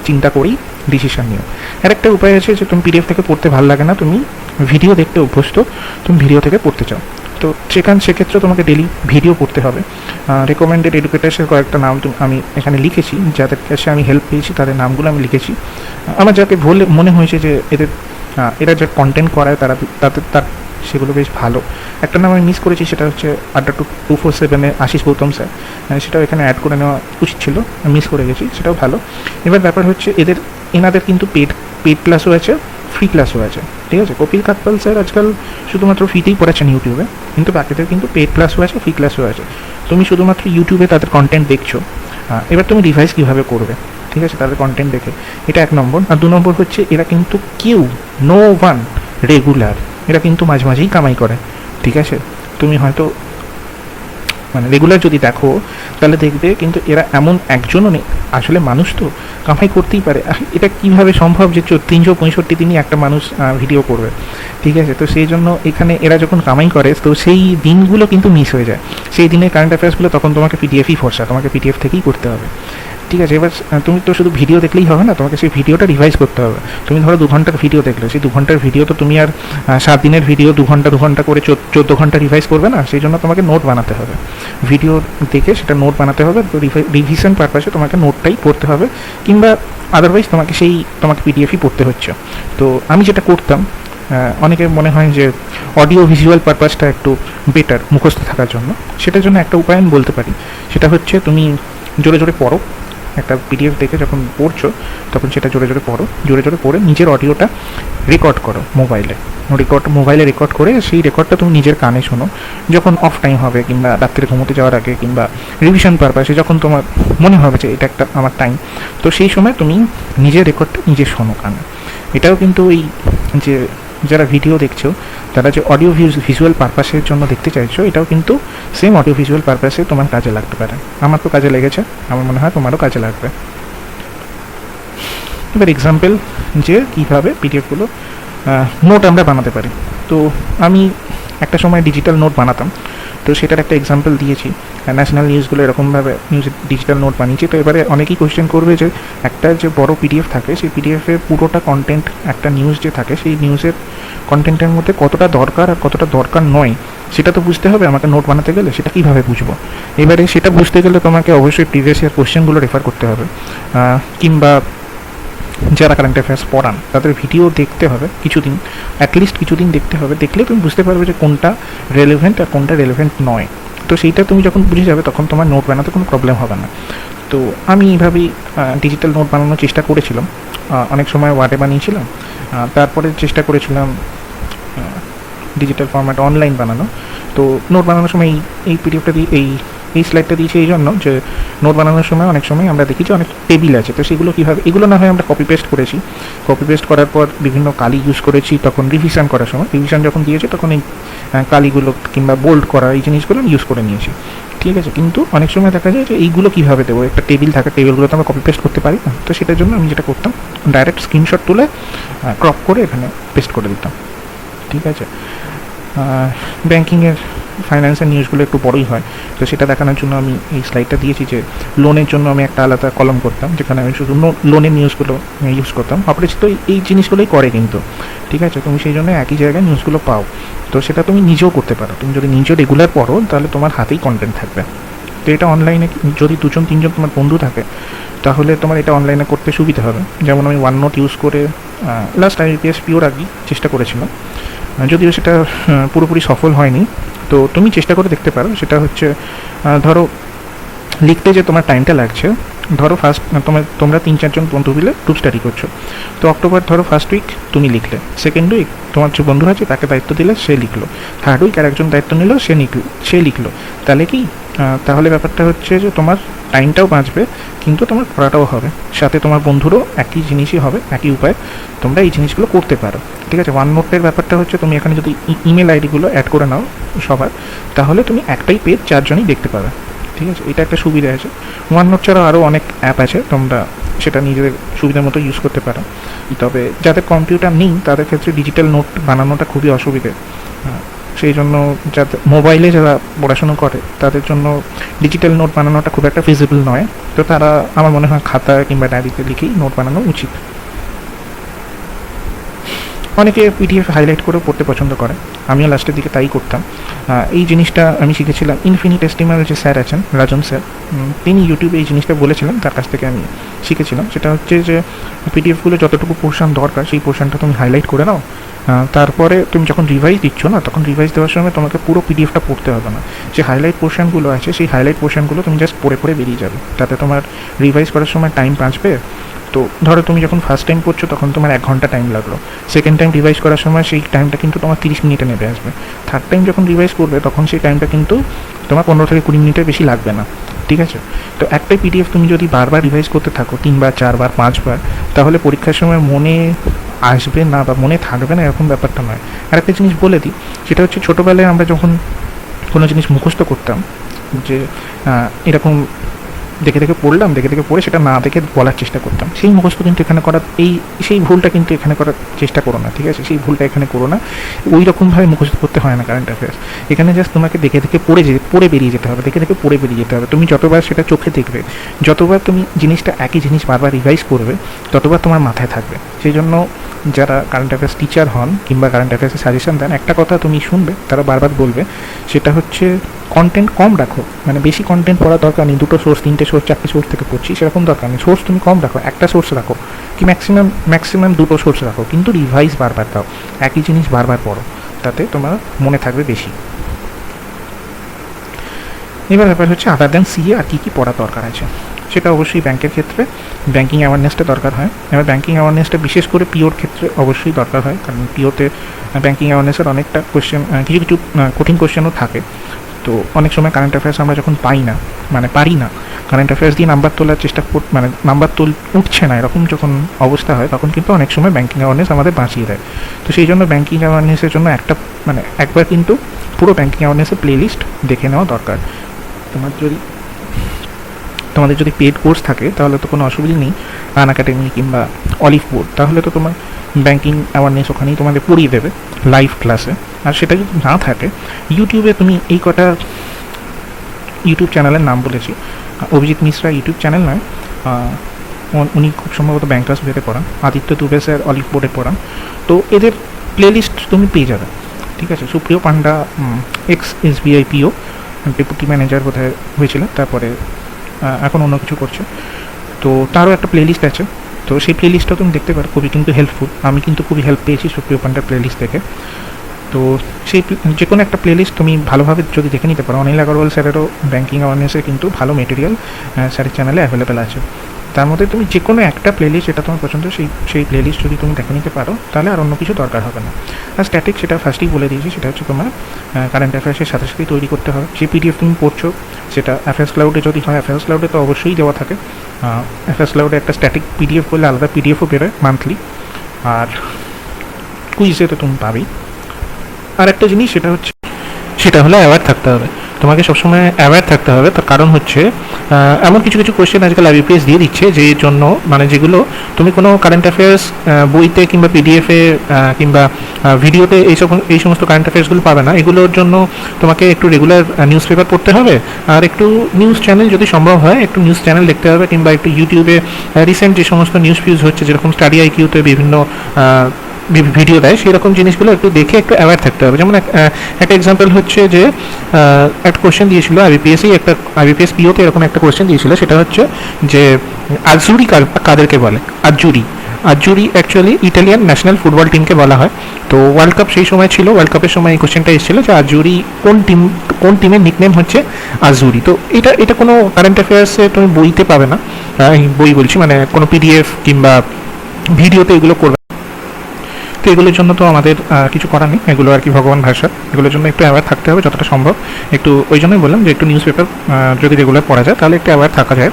চিন্তা করেই ডিসিশন নিও। আর একটা উপায় আছে যে তুমি পিডিএফ থেকে পড়তে ভালো লাগে না, তুমি ভিডিও দেখতে অভ্যস্ত, তুমি ভিডিও থেকে পড়তে চাও, তো সেক্ষেত্রে তোমাকে ডেলি ভিডিও পড়তে হবে। রেকমেন্ডেড এডুকেটার্সের কয়েকটা নাম আমি এখানে লিখেছি, যাদের কাছে আমি হেল্প পেয়েছি তাদের নামগুলো আমি লিখেছি। আমার যাকে মনে হয়েছে যে এরা যে কন্টেন্ট করায় তার সেগুলো বেশ ভালো। একটা নাম আমি মিস করেছি, সেটা হচ্ছে আড্ডা 247-এ আশিস গৌতম স্যার, সেটাও এখানে অ্যাড করে নেওয়া উচিত ছিল, মিস করে গেছি, সেটাও ভালো। এবার ব্যাপার হচ্ছে এনাদের কিন্তু পেড ক্লাসও আছে, ফ্রি ক্লাসও আছে, ঠিক আছে? কপিল কাকপাল স্যার আজকাল শুধুমাত্র ফ্রিতেই পড়াচ্ছেন ইউটিউবে, কিন্তু বাকিদের কিন্তু পেড ক্লাসও আছে, ফ্রি ক্লাসও আছে। তুমি শুধুমাত্র ইউটিউবে তাদের কন্টেন্ট দেখছো, এবার তুমি রিভাইজ কীভাবে করবে, ঠিক আছে, তাদের কন্টেন্ট দেখে, এটা 1 নম্বর। আর 2 নম্বর হচ্ছে এরা কিন্তু নো ওয়ান রেগুলার, এরা কিন্তু মাঝে মাঝেই কামাই করে, ঠিক আছে? তুমি হয়তো মানে রেগুলার যদি দেখো তাহলে দেখবে কিন্তু এরা এমন একজনও নেই, আসলে মানুষ তো কামাই করতেই পারে। এটা কিভাবে সম্ভব যে 365 দিনই একটা মানুষ ভিডিও করবে, ঠিক আছে? তো সেই জন্য এখানে এরা যখন কামাই করে তো সেই দিনগুলো কিন্তু মিস হয়ে যায়, সেই দিনের কারেন্ট অ্যাফেয়ার্সগুলো তখন তোমাকে পিডিএফই ফর্সা, তোমাকে পিডিএফ থেকেই করতে হবে, ঠিক আছে? এবার তুমি তো শুধু ভিডিও দেখলেই হবে না, তোমাকে সেই ভিডিওটা রিভাইজ করতে হবে। তুমি ধরো 2 ঘন্টার ভিডিও দেখলে, সেই 2 ঘন্টার ভিডিও তো তুমি আর 7 দিনের ভিডিও 2 ঘন্টা করে 14 ঘন্টা রিভাইজ করবে না, সেই জন্য তোমাকে নোট বানাতে হবে, ভিডিও দেখে সেটা নোট বানাতে হবে। তো রিভিশন পারপাসে তোমাকে নোটটাই পড়তে হবে, কিংবা আদারওয়াইজ তোমাকে পিডিএফই পড়তে হচ্ছে। তো আমি যেটা করতাম, অনেকের মনে হয় যে অডিও ভিজুয়াল পারপাসটা একটু বেটার মুখস্থ থাকার জন্য, সেটার জন্য একটা উপায় আমি বলতে পারি, সেটা হচ্ছে তুমি জোরে জোরে পড়ো, একটা পিডিএফ দেখে যখন পড়ছো তখন সেটা জোরে জোরে পড়ে নিজের অডিওটা রেকর্ড করো মোবাইলে রেকর্ড করে সেই রেকর্ডটা তুমি নিজের কানে শোনো, যখন অফ টাইম হবে কিংবা রাত্রে ঘুমোতে যাওয়ার আগে কিংবা রিভিশন পারপাসে যখন তোমার মনে হবে যে এটা একটা আমার টাইম, তো সেই সময় তুমি নিজের রেকর্ডটা নিজে শোনো কানে। এটাও কিন্তু এই যে যারা ভিডিও দেখছো, তারা যে অডিও ভিজুয়াল পারপাসের জন্য দেখতে চাইছো, এটাও কিন্তু সেম অডিও ভিজুয়াল পারপাসে তোমার কাজে লাগতে পারে। আমার তো কাজে লেগেছে, আমার মনে হয় তোমারও কাজে লাগবে। এবার এক্সাম্পল যে কীভাবে পিডিএফগুলো নোট আমরা বানাতে পারি। তো আমি একটা সময় ডিজিটাল নোট বানাতাম, তো সেটার একটা এক্সাম্পল দিয়েছি। ন্যাশনাল নিউজগুলো এরকমভাবে ডিজিটাল নোট বানিয়েছি। তো এবারে অনেকেই কোয়েশ্চেন করবে যে একটা যে বড় পিডিএফ থাকে, সেই পিডিএফের পুরোটা কন্টেন্ট একটা নিউজ যে থাকে, সেই নিউজের কন্টেন্টের মধ্যে কতটা দরকার আর কতটা দরকার নয় সেটা তো বুঝতে হবে আমাকে নোট বানাতে গেলে। সেটা কীভাবে বুঝবো? এবারে সেটা বুঝতে গেলে তোমাকে অবশ্যই প্রিভিয়াস ইয়ার কোয়েশ্চেনগুলো রেফার করতে হবে, কিংবা যারা কারেন্ট অ্যাফেয়ার্স পড়ান তাদের ভিডিও দেখতে হবে কিছুদিন, অ্যাটলিস্ট কিছুদিন দেখতে হবে। দেখলে তুমি বুঝতে পারবে যে কোনটা রেলেভেন্ট আর কোনটা রেলেভেন্ট নয়। তো সেইটা তুমি যখন বুঝে যাবে তখন তোমার নোট বানাতে কোনো প্রবলেম হবে না। তো আমি এইভাবেই ডিজিটাল নোট বানানোর চেষ্টা করেছিলাম। অনেক সময় ওয়ার্ডে বানিয়েছিলাম, তারপরে চেষ্টা করেছিলাম ডিজিটাল ফরম্যাট অনলাইন বানানো। তো নোট বানানোর সময় এই পিডিএফটা দিয়ে এই স্লাইডটা দিয়েছি এই জন্য যে নোট বানানোর সময় অনেক সময় আমরা দেখি যে অনেক টেবিল আছে, তো সেগুলো কীভাবে, এগুলো না হয় আমরা কপি পেস্ট করেছি, কপি পেস্ট করার পর বিভিন্ন কালি ইউজ করেছি, তখন রিভিশন করার সময় রিভিশন যখন দিয়েছি তখন এই কালিগুলো কিংবা বোল্ড করা এই জিনিসগুলো ইউজ করে নিয়েছি, ঠিক আছে। কিন্তু অনেক সময় দেখা যায় যে এইগুলো কীভাবে দেবো, একটা টেবিল থাকে, টেবিলগুলো তো আমরা কপি পেস্ট করতে পারি না, তো সেটার জন্য আমি যেটা করতাম ডাইরেক্ট স্ক্রিনশট তুলে ক্রপ করে এখানে পেস্ট করে দিতাম, ঠিক আছে। ব্যাঙ্কিংয়ের ফাইন্যান্সের নিউজগুলো একটু বড়ই হয়, তো সেটা দেখানোর জন্য আমি এই স্লাইডটা দিয়েছি যে লোনের জন্য আমি একটা আলাদা কলম করতাম, যেখানে আমি শুধু লোনের নিউজগুলো ইউজ করতাম। অপরিচিত এই জিনিসগুলোই করে কিন্তু, ঠিক আছে। তুমি সেই জন্য একই জায়গায় নিউজগুলো পাও, তো সেটা তুমি নিজেও করতে পারো। তুমি যদি নিজেও রেগুলার পড়ো তাহলে তোমার হাতেই কন্টেন্ট থাকবে। তো এটা অনলাইনে যদি 2-3জন তোমার বন্ধু থাকে তাহলে তোমার এটা অনলাইনে করতে সুবিধা হবে। যেমন আমি OneNote ইউজ করে লাস্ট IBPS পিওর আগেই চেষ্টা করেছিলাম, যদিও সেটা পুরোপুরি সফল হয়নি। তো তুমি চেষ্টা করে দেখতে পারো। সেটা হচ্ছে ধরো লিখতে যে তোমার টাইমটা লাগছে, ধরো ফার্স্ট তোমরা 3-4জন বন্ধু মিলে গ্রুপ স্টাডি করছো, তো অক্টোবর ধরো ফার্স্ট উইক তুমি লিখলে, সেকেন্ড উইক তোমার যে বন্ধু আছে তাকে দায়িত্ব দিলে সে লিখলো, থার্ড উইক আর একজন দায়িত্ব নিল সে লিখলো। তাহলে কি তাহলে ব্যাপারটা হচ্ছে যে তোমার টাইমটাও বাঁচবে কিন্তু তোমার পড়াটাও হবে, সাথে তোমার বন্ধুরও একই জিনিসই হবে, একই উপায় তোমরা এই জিনিসগুলো করতে পারো, ঠিক আছে। OneNote-এর ব্যাপারটা হচ্ছে তুমি এখানে যদি ইমেল আইডিগুলো অ্যাড করে নাও সবার, তাহলে তুমি একটাই পেজ 4জনই দেখতে পাবে, ঠিক আছে। এটা একটা সুবিধা আছে। OneNote ছাড়াও আরও অনেক অ্যাপ আছে, তোমরা সেটা নিজেদের সুবিধার মতো ইউজ করতে পারো। তবে যাদের কম্পিউটার নেই তাদের ক্ষেত্রে ডিজিটাল নোট বানানোটা খুবই অসুবিধে, সেই জন্য যাদের মোবাইলে যারা পড়াশুনো করে তাদের জন্য ডিজিটাল নোট বানানোটা খুব একটা ফিজিবল নয়, তো তারা আমার মনে হয় খাতা কিংবা ডায়েরিতে লিখেই নোট বানানো উচিত। অনেকে পিডিএফ হাইলাইট করে পড়তে পছন্দ করে, আমিও লাস্টের দিকে তাই করতাম। এই জিনিসটা আমি শিখেছিলাম ইনফিনিটেসিমাল যে স্যার আছেন রাজন স্যার, তিনি ইউটিউবে এই জিনিসটা বলেছিলেন, তার কাছ থেকে আমি শিখেছিলাম। সেটা হচ্ছে যে পিডিএফগুলো যতটুকু পোর্শন দরকার সেই পোর্শনটা তুমি হাইলাইট করে নাও, তারপরে তুমি যখন রিভাইজ দিচ্ছ না তখন রিভাইজ দেওয়ার সময় তোমাকে পুরো পিডিএফটা পড়তে হবে না, যে হাইলাইট পোর্শনগুলো আছে সেই হাইলাইট পোর্শনগুলো তুমি জাস্ট পড়ে পড়ে বেরিয়ে যাবে, তাতে তোমার রিভাইজ করার সময় টাইম বাঁচবে। তো ধরো তুমি যখন ফার্স্ট টাইম পড়ছো তখন তোমার 1 ঘন্টা টাইম লাগলো, সেকেন্ড টাইম রিভাইজ করার সময় সেই টাইমটা কিন্তু তোমার 30 মিনিটে নেমে আসবে, থার্ড টাইম যখন রিভাইজ করবে তখন সেই টাইমটা কিন্তু তোমার 15-20 মিনিটের বেশি লাগবে না, ঠিক আছে। তো একটাই পিডিএফ তুমি যদি বারবার রিভাইজ করতে থাকো 3বার 4বার 5বার, তাহলে পরীক্ষার সময় মনে আসবে না বা মনে থাকবে না এরকম ব্যাপারটা নয়। আর একটা জিনিস বলে দিই, সেটা হচ্ছে ছোটোবেলায় আমরা যখন কোনো জিনিস মুখস্থ করতাম, যে এরকম দেখে দেখে পড়লাম, দেখে দেখে পড়ে সেটা না দেখে বলার চেষ্টা করতাম, সেই মুখস্থ কিন্তু এখানে করার সেই ভুলটা কিন্তু এখানে করার চেষ্টা করো না, ঠিক আছে। সেই ভুলটা এখানে করো না, ওই রকমভাবে মুখস্থ করতে হয় না কারেন্ট অ্যাফেয়ার্স। এখানে জাস্ট তোমাকে দেখে দেখে পড়ে বেরিয়ে যেতে হবে, দেখে দেখে পড়ে বেরিয়ে যেতে হবে। তুমি যতবার সেটা চোখে দেখবে, যতবার তুমি জিনিসটা একই জিনিস বারবার রিভাইজ করবে, ততবার তোমার মাথায় থাকবে। সেই জন্য যারা কারেন্ট অ্যাফেয়ার্স টিচার হন কিংবা কারেন্ট অ্যাফেয়ার্সের সাজেশন দেন, একটা কথা তুমি শুনবে, তারা বারবার বলবে, সেটা হচ্ছে কন্টেন্ট কম রাখো, মানে বেশি কন্টেন্ট পড়ার দরকার নেই, 2টো সোর্স 3টে সোর্স 4টে সোর্স থেকে পড়ছি সেরকম দরকার নেই, সোর্স তুমি কম রাখো, একটা সোর্স রাখো কি ম্যাক্সিমাম 2টো সোর্স রাখো, কিন্তু রিভাইজ বারবার দাও, একই জিনিস বারবার পড়ো, তাতে তোমার মনে থাকবে বেশি। এবার ব্যাপার হচ্ছে আদার দ্যান সিএ আর কী কী পড়া দরকার আছে, সেটা অবশ্যই ব্যাংকের ক্ষেত্রে ব্যাংকিং অ্যাওয়ারনেসটা দরকার হয়। এবার ব্যাংকিং অ্যাওয়ারনেসটা বিশেষ করে পিওর ক্ষেত্রে অবশ্যই দরকার হয়, কারণ পিওতে ব্যাংকিং অ্যাওয়ারনেসের অনেকটা কোয়েশ্চেন, কিছু কিছু কঠিন কোয়েশ্চেনও থাকে। তো অনেক সময় কারেন্ট অ্যাফেয়ার্স আমরা যখন পারি না কারেন্ট অ্যাফেয়ার্স দিয়ে নাম্বার তোলার চেষ্টা মানে নাম্বার উঠছে না, এরকম যখন অবস্থা হয় তখন কিন্তু অনেক সময় ব্যাংকিং অ্যাওয়ারনেস আমাদের বাঁচিয়ে দেয়। তো সেই জন্য ব্যাংকিং অ্যাওয়ারনেসের জন্য একবার কিন্তু পুরো ব্যাংকিং অ্যাওয়ারনেসের প্লেলিস্ট দেখে নেওয়া দরকার। তোমাদের যদি পেড কোর্স থাকে তাহলে তো কোনো অসুবিধা নেই, আনএকাডেমি কিংবা অলিভ বোর্ড, তাহলে তো তোমার ব্যাংকিং অ্যাওয়ারনেস ওখানেই তোমাদের পড়িয়ে দেবে লাইভ ক্লাসে। আর সেটা যদি না থাকে, ইউটিউবে তুমি এই কটা ইউটিউব চ্যানেলের নাম বলেছি, অভিজিৎ মিশ্রা ইউটিউব চ্যানেল নয়, উনি খুব সম্ভবত ব্যাংকার্স বেতে পড়ান, আদিত্য দুবে স্যার অলিভ বোর্ডে পড়ান, তো এদের প্লেলিস্ট তুমি পেয়ে যাবে, ঠিক আছে। সুপ্রিয় পান্ডা SBI PO ডেপুটি ম্যানেজার বোধহয় হয়েছিলেন, তারপরে এখন অন্য কিছু করছে, তো তারও একটা প্লেলিস্ট আছে, তো সেই প্লেলিস্টটাও তুমি দেখতে পারো, খুবই কিন্তু হেল্পফুল। আমি কিন্তু খুবই হেল্প পেয়েছি সুপ্রিয় পান্ডার প্লেলিস্ট থেকে। তো সেই যে কোনো একটা প্লেলিস্ট তুমি ভালোভাবে যদি দেখে নিতে পারো, অনিল আগরওয়াল স্যারেরও ব্যাঙ্কিং অ্যাওয়ারনেসে কিন্তু ভালো মেটেরিয়াল স্যারের চ্যানেলে অ্যাভেলেবেল আছে। তার মধ্যে তুমি যে কোনো একটা প্লেলিস্ট যেটা তোমার পছন্দ সেই প্লেলিস্ট যদি তুমি দেখে নিতে পারো, তাহলে আর অন্য কিছু দরকার হবে না। আর স্ট্যাটিক সেটা ফার্স্টেই বলে দিয়েছি, সেটা হচ্ছে তোমার কারেন্ট অ্যাফেয়ার্সের সাথে সাথেই তৈরি করতে হবে। যে পিডিএফ তুমি পড়ছো সেটা অ্যাফেয়ার্স ক্লাউডে যদি হয়, অ্যাফেয়ার্স ক্লাউডে তো অবশ্যই দেওয়া থাকে। অ্যাফেয়ার্স ক্লাউডে একটা স্ট্যাটিক পিডিএফ করলে আলাদা পিডিএফও বেরোয় মান্থলি, আর কুইজে তো তুমি পাবেই। আর একটা জিনিস সেটা হলো অ্যাওয়্যার থাকতে হবে। তোমাকে সবসময় অ্যাওয়্যার থাকতে হবে। তার কারণ হচ্ছে এমন কিছু কিছু কোয়েশ্চেন আজকাল আইবিপিএস দিয়ে দিচ্ছে, যে জন্য মানে যেগুলো তুমি কোনো কারেন্ট অ্যাফেয়ার্স বইতে কিংবা পিডিএফে কিংবা ভিডিওতে এই সমস্ত কারেন্ট অ্যাফেয়ার্সগুলো পাবে না। এগুলোর জন্য তোমাকে একটু রেগুলার নিউজ পেপার পড়তে হবে, আর একটু নিউজ চ্যানেল যদি সম্ভব হয় একটু নিউজ চ্যানেল দেখতে হবে, কিংবা একটু ইউটিউবে রিসেন্ট যে সমস্ত নিউজ ফিউজ হচ্ছে, যেরকম স্টাডি আইকিউতে বিভিন্ন ভিডিও দেয়, সেই রকম জিনিসগুলো একটু দেখে একটু অ্যাওয়্যার থাকতে হবে। যেমন একটা এক্সাম্পল হচ্ছে যে একটা কোয়েশ্চেন দিয়েছিল আইবিপিএস পিওতে, এরকম একটা কোয়েশ্চেন দিয়েছিল, সেটা হচ্ছে যে আজুরি কাদেরকে বলে। আজুরি অ্যাকচুয়ালি ইটালিয়ান ন্যাশনাল ফুটবল টিমকে বলা হয়। তো ওয়ার্ল্ড কাপ সেই সময় ছিল, ওয়ার্ল্ড কাপের সময় এই কোয়েশ্চেনটা এসেছিল যে আজুরি কোন টিমের নিকনেম হচ্ছে আজুরি। তো এটা কোনো কারেন্ট অ্যাফেয়ার্সে তুমি বইতে পাবে না, বই বলছি মানে কোনো পিডিএফ কিংবা ভিডিওতে এগুলো করবে। তো এগুলোর জন্য তো আমাদের কিছু করার নেই, এগুলো আর কি ভগবান ভাষা। এগুলোর জন্য একটু অ্যাওয়্যার থাকতে হবে যতটা সম্ভব। একটু ওই জন্যই বললাম যে একটু নিউজ পেপার যদি রেগুলার পড়া যায় তাহলে একটু অ্যাওয়্যার থাকা যায়।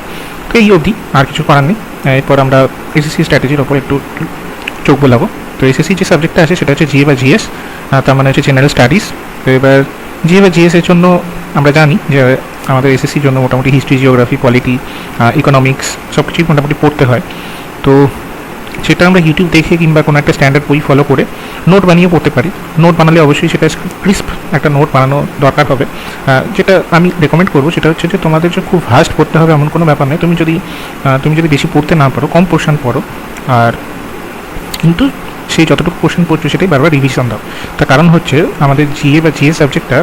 তো এই অবধি, আর কিছু করার নেই। এরপর আমরা এসএসসি স্ট্র্যাটেজির ওপর একটু চোখ বোলাবো। তো এসএসসি যে সাবজেক্টটা আছে সেটা হচ্ছে জিএ বা জিএস, তার মানে হচ্ছে জেনারেল স্টাডিজ। তো এবার জিএ বা জিএসের জন্য আমরা জানি যে আমাদের এসএসসির জন্য মোটামুটি হিস্ট্রি, জিওগ্রাফি, পলিটি, ইকোনমিক্স সব কিছুই মোটামুটি পড়তে হয়। তো সেটা আমরা ইউটিউব দেখে কিংবা কোনো একটা স্ট্যান্ডার্ড বই ফলো করে নোট বানিয়ে পড়তে পারি। নোট বানালে অবশ্যই সেটা ক্রিস্প একটা নোট বানানো দরকার হবে। যেটা আমি রেকমেন্ড করবো সেটা হচ্ছে যে তোমাদের যে খুব ফাস্ট পড়তে হবে এমন কোনো ব্যাপার নেই। তুমি যদি বেশি পড়তে না পারো, কম পোর্শন পড়ো, আর কিন্তু সেই যতটুকু কোশ্চেন পড়ছো সেটাই বারবার রিভিশন দাও। তার কারণ হচ্ছে আমাদের জিএ বা জিএস সাবজেক্টটা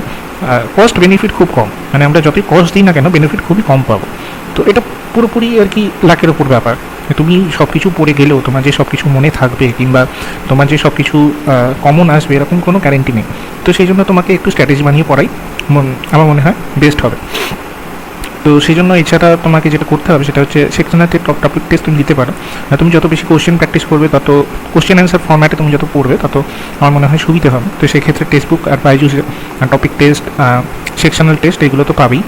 কস্ট বেনিফিট খুব কম, মানে আমরা যতই কস্ট দিই না কেন বেনিফিট খুবই কম পাবো। তো এটা পুরোপুরি আর কি লাখের ওপর ব্যাপার। তুমি সব কিছু পড়ে গেলেও তোমার যে সব কিছু মনে থাকবে কিংবা তোমার যে সব কিছু কমন আসবে এরকম কোনো গ্যারেন্টি নেই। তো সেই জন্য তোমাকে একটু স্ট্র্যাটেজি বানিয়ে পড়াই আমার মনে হয় বেস্ট হবে। তো সেই জন্য এছাড়া তোমাকে যেটা করতে হবে সেটা হচ্ছে সেকশনাল টপিক টেস্ট তুমি দিতে পারো। তুমি যত বেশি কোশ্চেন প্র্যাকটিস করবে, তত কোশ্চেন অ্যান্সার ফর্ম্যাটে তুমি যত পড়বে তত আমার মনে হয় সুবিধা হবে। তো সেক্ষেত্রে টেক্সট বুক আর Byju's topic test, sectional test এগুলো তো পাবেই।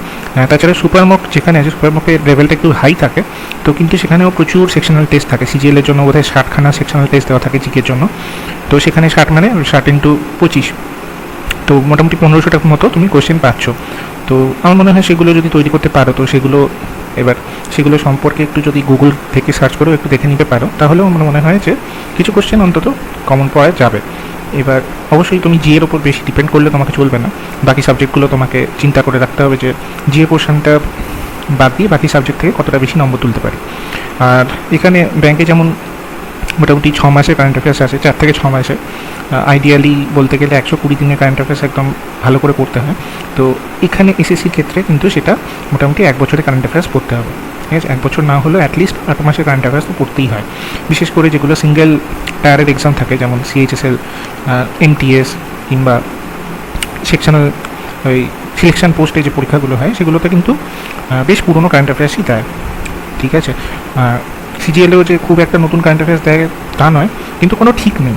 তাছাড়া সুপারমক যেখানে আছে, সুপারমকের লেভেলটা একটু হাই থাকে, তো কিন্তু সেখানেও প্রচুর সেকশনাল টেস্ট থাকে। সিজিএলের জন্য বোধহয় 60খানা সেকশনাল টেস্ট দেওয়া থাকে জিকের জন্য। তো সেখানে 60 মানে 60 × 25, তো মোটামুটি 1500টার মতো তুমি কোশ্চেন পাচ্ছ। তো আমার মনে হয় সেগুলো যদি তৈরি করতে পারো, তো সেগুলো সম্পর্কে একটু যদি গুগল থেকে সার্চ করো, একটু দেখে নিতে পারো, তাহলেও আমার মনে হয় যে কিছু কোশ্চেন অন্তত কমন পাওয়া যাবে। এবার অবশ্যই তুমি জিএর ওপর বেশি ডিপেন্ড করলে তোমাকে চলবে না। বাকি সাবজেক্টগুলো তোমাকে চিন্তা করে রাখতে হবে যে জিএ পোর্শনটা বাদ দিয়ে বাকি সাবজেক্ট থেকে কতটা বেশি নম্বর তুলতে পারি। আর এখানে ব্যাংকে যেমন মোটামুটি 6 মাসের কারেন্ট অ্যাফেয়ার্স আছে, 4 থেকে 6 মাসে। আইডিয়ালি বলতে গেলে 120 দিনের কারেন্ট অ্যাফেয়ার্স একদম ভালো করে পড়তে হয়। তো এখানে এসএসসির ক্ষেত্রে কিন্তু সেটা মোটামুটি 1 বছরের কারেন্ট অ্যাফেয়ার্স পড়তে হবে। ঠিক আছে, 1 বছর না হলেও অ্যাটলিস্ট 8 মাসের কারেন্ট অ্যাফেয়ার্স তো পড়তেই হয়। বিশেষ করে যেগুলো সিঙ্গেল টায়ারের এক্সাম থাকে, যেমন সিএইচএসএল, এমটিএস কিংবা সেকশনাল ওই সিলেকশন পোস্টে যে পরীক্ষাগুলো হয় সেগুলোতে কিন্তু বেশ পুরনো কারেন্ট অ্যাফেয়ার্সই দেয়। ঠিক আছে, সিজিএলেও যে খুব একটা নতুন কারেন্ট অ্যাফেয়ার্স দেয় তা নয়, কিন্তু কোনো ঠিক নেই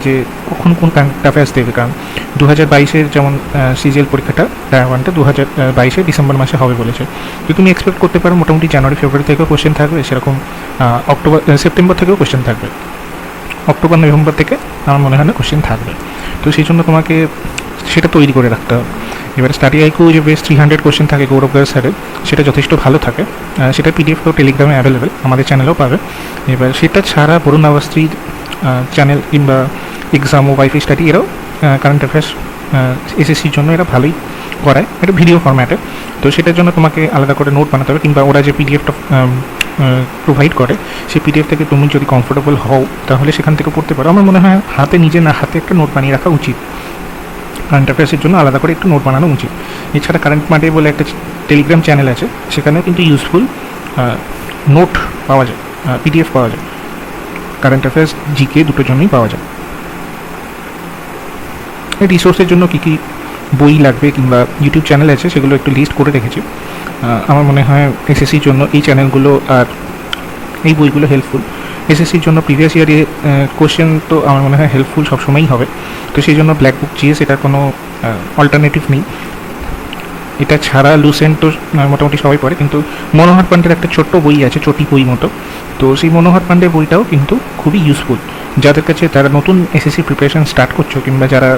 যে কখন কোন কারেন্ট অ্যাফেয়ার্স দেবে। কারণ 2022-এর যেমন সিজিএল পরীক্ষাটা টায়ার 1টা 2022-এর ডিসেম্বর মাসে হবে বলেছে। তো তুমি এক্সপেক্ট করতে পারো মোটামুটি জানুয়ারি ফেব্রুয়ারি থেকেও কোশ্চেন থাকবে, সেরকম সেপ্টেম্বর থেকেও কোশ্চেন থাকবে, অক্টোবর নভেম্বর থেকে আমার মনে হয় না কোশ্চেন থাকবে। তো সেই জন্য তোমাকে সেটা তৈরি করে রাখতে হবে। এবারে স্টাডি আইকিউ যে বেশ 300 কোশ্চেন থাকে গৌরব গার স্যারের, সেটা যথেষ্ট ভালো থাকে। সেটা পিডিএফও টেলিগ্রামে অ্যাভেলেবেল, আমাদের চ্যানেলেও পাবে। এবার সেটা ছাড়া বরুণ আওয়াস্ত্রীর চ্যানেল কিংবা এক্সাম ও ওয়াইফাই স্টাডি এরাও কারেন্ট অ্যাফেয়ার্স এসএসসির জন্য এরা ভালোই করায়, এটা ভিডিও ফরম্যাটে। তো সেটার জন্য তোমাকে আলাদা করে নোট বানাতে হবে, কিংবা ওরা যে পিডিএফটা প্রোভাইড করে সেই পিডিএফ থেকে তুমি যদি কমফোর্টেবল হও তাহলে সেখান থেকে পড়তে পারো। আমার মনে হয় নিজে হাতে একটা নোট বানিয়ে রাখা উচিত। কারেন্ট অ্যাফেয়ার্সের জন্য আলাদা করে একটু নোট বানানো উচিত। এছাড়া কারেন্ট মাডে বলে একটা টেলিগ্রাম চ্যানেল আছে, সেখানেও কিন্তু ইউজফুল নোট পাওয়া যায়, পিডিএফ পাওয়া যায়। কারেন্ট অ্যাফেয়ার্স, জিকে দুটোর জন্যই পাওয়া যায়। এই রিসোর্সের জন্য কী কী বই লাগবে কিংবা ইউটিউব চ্যানেল আছে সেগুলো একটু লিস্ট করে রেখেছি। আমার মনে হয় এসএসসির জন্য এই চ্যানেলগুলো আর এই বইগুলো হেল্পফুল। এসএসসির জন্য প্রিভিয়াস ইয়ারে কোশ্চেন তো আমার মনে হয় হেল্পফুল সবসময়ই হবে, তো সেই জন্য ব্ল্যাক বুক জিএস এটার কোনো অল্টারনেটিভ নেই। এটা ছাড়া লুসেন্ট তো মোটামুটি সবাই পড়ে, কিন্তু মনোহর পান্ডের একটা ছোট্ট বই আছে, চটি বই মতো, তো সেই মনোহর পান্ডের বইটাও কিন্তু খুবই ইউজফুল যাদের কাছে, তারা নতুন এসএসসি প্রিপারেশন স্টার্ট করছো কিংবা যারা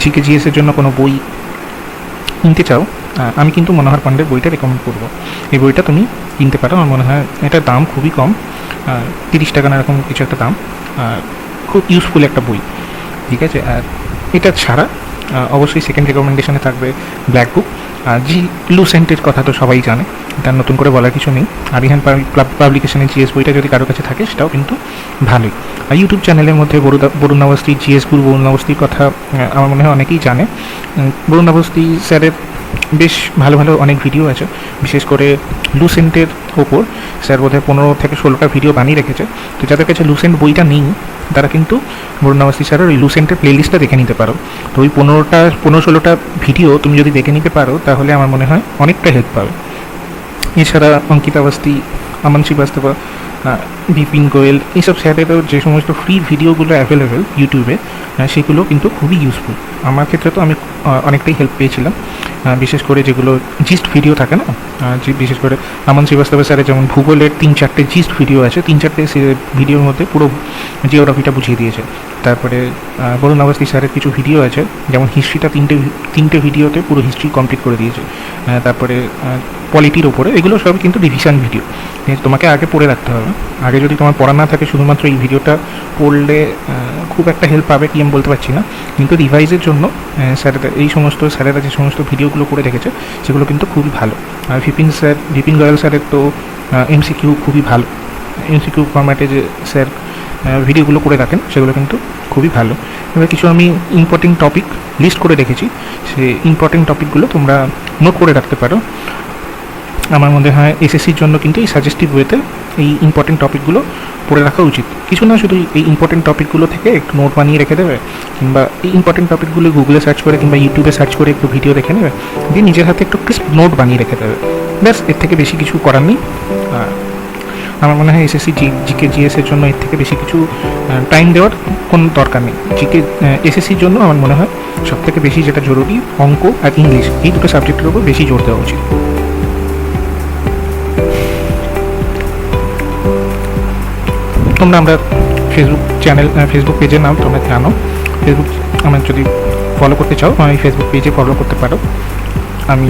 জিকে জিএসের জন্য কোনো বই কিনতে চাও। আমি কিন্তু মনোহর পান্ডের বইটা রেকমেন্ড করবো। এই বইটা তুমি কিনতে পারো, আমার মনে হয় এটার দাম খুবই কম, 30 টাকা না এরকম কিছু একটা দাম। খুব ইউজফুল একটা বই, ঠিক আছে। আর এটা ছাড়া অবশ্যই সেকেন্ড রেকমেন্ডেশনে থাকবে ব্ল্যাক বুক। জি লুসেন্টের কথা তো সবাই জানে, তার নতুন করে বলার কিছু নেই। আরিহান পাবলিকেশনের জিএস বইটা যদি কারোর কাছে থাকে সেটাও কিন্তু ভালোই। আর ইউটিউব চ্যানেলের মধ্যে বরুণ অবস্থি, জিএস গুরু বরুণ অবস্থির কথা আমার মনে হয় অনেকেই জানে। বরুণ অবস্থি স্যারের বেশ ভালো ভালো অনেক ভিডিও আছে, বিশেষ করে লুসেন্টের ওপর স্যার বোধহয় 15 থেকে 16টা ভিডিও বানিয়ে রেখেছে। তো যাদের কাছে লুসেন্ট বইটা নেই তারা কিন্তু বরুণ অবস্থি স্যারের ওই লুসেন্টের প্লেলিস্টটা দেখে নিতে পারো। তো ওই 15-16টা ভিডিও তুমি যদি দেখে নিতে পারো তাহলে আমার মনে হয় অনেকটা হেল্প পাবে। এছাড়া অঙ্কিতা অবস্থি, আমান শ্রীবাস্তব, বিপিন গোয়েল, এইসব স্যারেরও যে সমস্ত ফ্রি ভিডিওগুলো অ্যাভেলেবেল ইউটিউবে সেগুলো কিন্তু খুবই ইউজফুল। আমার ক্ষেত্রে তো আমি অনেকটাই হেল্প পেয়েছিলাম, বিশেষ করে যেগুলো জিস্ট ভিডিও থাকে না, যে বিশেষ করে আমান শ্রীবাস্তব স্যারের যেমন ভূগোলের 3-4টে জিস্ট ভিডিও আছে, 3-4টে ভিডিওর মধ্যে পুরো জিওগ্রাফিটা বুঝিয়ে দিয়েছে। তারপরে বরুণ অবস্থি স্যারের কিছু ভিডিও আছে, যেমন হিস্ট্রিটা 3টে ভিডিওতে পুরো হিস্ট্রি কমপ্লিট করে দিয়েছে। তারপরে পলিটির ওপরে, এগুলো সব কিন্তু রিভিশন ভিডিও, তোমাকে আগে পড়ে রাখতে হবে। আগে যদি তোমার পড়া না থাকে, শুধুমাত্র এই ভিডিওটা পড়লে খুব একটা হেল্প পাবে কি আমি বলতে পারছি না, কিন্তু রিভাইজের জন্য স্যারেরা এই সমস্ত স্যারেরা যে সমস্ত ভিডিওগুলো করে রেখেছে সেগুলো কিন্তু খুবই ভালো। আর বিপিন গোয়েল স্যারের তো এমসিকিউ খুবই ভালো, এমসিকিউ ফরম্যাটে যে স্যার ভিডিওগুলো করে রাখেন সেগুলো কিন্তু খুবই ভালো। এবার কিছু আমি ইম্পর্টেন্ট টপিক লিস্ট করে রেখেছি, সেই ইম্পর্টেন্ট টপিকগুলো তোমরা নোট করে রাখতে পারো। আমার মনে হয় এসএসসির জন্য কিন্তু এই সাজেস্টিভ ওয়েতে এই ইম্পর্টেন্ট টপিকগুলো পড়ে রাখা উচিত। কিছু না, শুধু এই ইম্পর্টেন্ট টপিকগুলো থেকে একটু নোট বানিয়ে রেখে দেবে, কিংবা এই ইম্পর্টেন্ট টপিকগুলো গুগলে সার্চ করে কিংবা ইউটিউবে সার্চ করে একটু ভিডিও দেখে নেবে, দিয়ে নিজের হাতে একটু ক্রিস্প নোট বানিয়ে রেখে দেবে। ব্যাস, এর থেকে বেশি কিছু করার নেই। আমার মনে হয় এসএসসি জিকে জিএসের জন্য এর থেকে বেশি কিছু টাইম দেওয়ার কোনো দরকার নেই। জিকে এসএসসির জন্য আমার মনে হয় সবথেকে বেশি যেটা জরুরি অঙ্ক আর ইংলিশ, এই দুটো সাবজেক্টের উপর বেশি জোর দেওয়া উচিত। তোমরা আমরা ফেসবুক পেজের নাম তোমরা জানো, ফেসবুক আমার যদি ফলো করতে চাও আমি ফেসবুক পেজে ফলো করতে পারো। আমি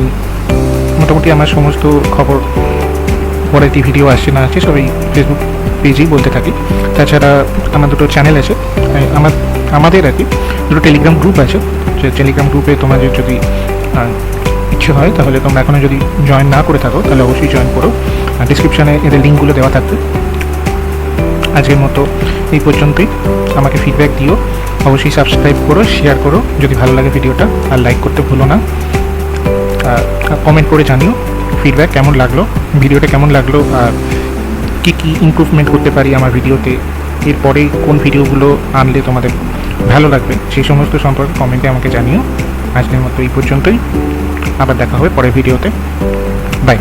মোটামুটি আমার সমস্ত খবর, পরের ভিডিও আসছে না আছে সবই ফেসবুক পেজেই বলতে থাকি। তাছাড়া আমার দুটো চ্যানেল আছে, আমাদের আর কি দুটো টেলিগ্রাম গ্রুপ আছে। যে টেলিগ্রাম গ্রুপে তোমাদের যদি ইচ্ছে হয় তাহলে তোমরা এখনও যদি জয়েন না করে থাকো তাহলে অবশ্যই জয়েন করো, ডিসক্রিপশানে এদের লিঙ্কগুলো দেওয়া থাকবে। আজকের মতো এই পর্যন্তই, আমাকে ফিডব্যাক দিও, অবশ্যই সাবস্ক্রাইব করো, শেয়ার করো যদি ভালো লাগে ভিডিওটা, আর লাইক করতে ভুলো না। কমেন্ট করে জানিও ফিডব্যাক কেমন লাগলো, ভিডিওটা কেমন লাগলো, আর কী ইমপ্রুভমেন্ট করতে পারি আমার ভিডিওতে, এরপরে কোন ভিডিওগুলো আনলে তোমাদের ভালো লাগবে সেই সমস্ত সম্পর্কে কমেন্টে আমাকে জানিও। আজকের মতো এই পর্যন্তই, আবার দেখা হবে পরের ভিডিওতে। বাই।